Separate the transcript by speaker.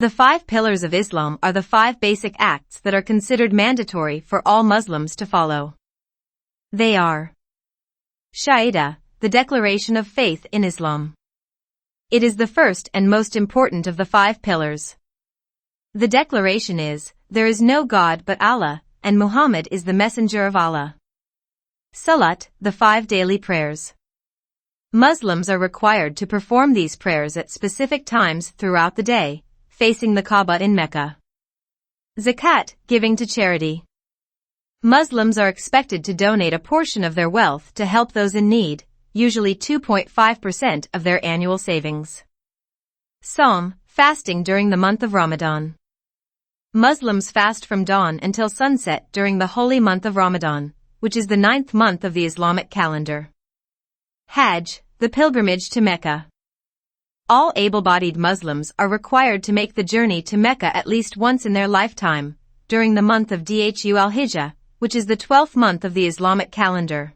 Speaker 1: The 5 pillars of Islam are the 5 basic acts that are considered mandatory for all Muslims to follow. They are: Shahada, the declaration of faith in Islam. It is the first and most important of the 5 pillars. The declaration is, there is no God but Allah, and Muhammad is the messenger of Allah. Salat, the 5 daily prayers. Muslims are required to perform these prayers at specific times throughout the day, facing the Kaaba in Mecca. Zakat, giving to charity. Muslims are expected to donate a portion of their wealth to help those in need, usually 2.5% of their annual savings. Sawm, fasting during the month of Ramadan. Muslims fast from dawn until sunset during the holy month of Ramadan, which is the 9th month of the Islamic calendar. Hajj, the pilgrimage to Mecca. All able-bodied Muslims are required to make the journey to Mecca at least once in their lifetime, during the month of Dhul Hijjah, which is the 12th month of the Islamic calendar.